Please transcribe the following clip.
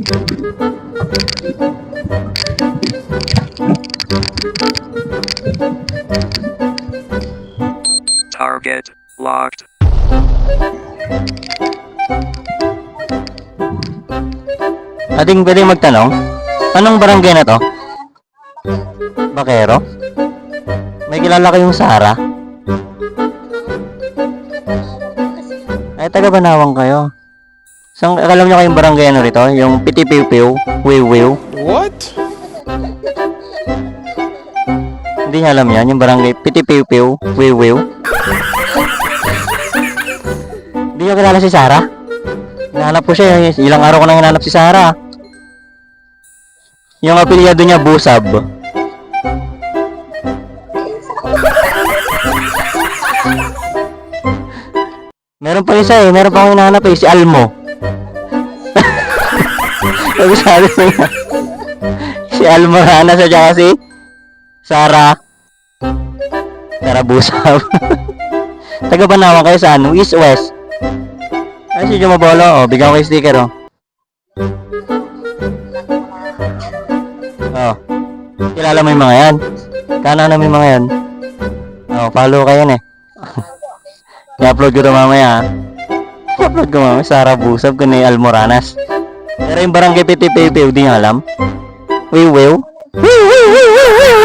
Target locked. Ating pwede magtanong, anong barangay na to? Bakero? May kilala kayong Sara? Ay, taga Banawang kayo. So, alam nyo kayong barangay ano rito? Yung Piti-Piw-Piw, Wiw-Wiw. What? Hindi niya alam yan, yung barangay Piti-Piw-Piw, Wiw-Wiw. Hindi nyo kilala si Sara? Hinahanap ko siya, ilang araw ko nang hinahanap si Sara. Yung apelyado niya, Busab. Meron pa isa meron pa akong hinahanap si Almo. Sabi niya, si Almo Rana sa tsaka si Sara Busab. Taga Banawan kayo sa ano? East West. Ay, si Jumabolo, bigyan ko yung sticker, Kilala mo yung mga yan? Kanan mo yung mga yan? Follow kayo yan I-upload ko ito mamaya, I-upload ko mamaya, Sara Busab, kundi Almoranas. Pero yung barangay Piti-Piw-Piw, di nyo alam? Wiw-Wiw? Wiw-Wiw-Wiw-Wiw!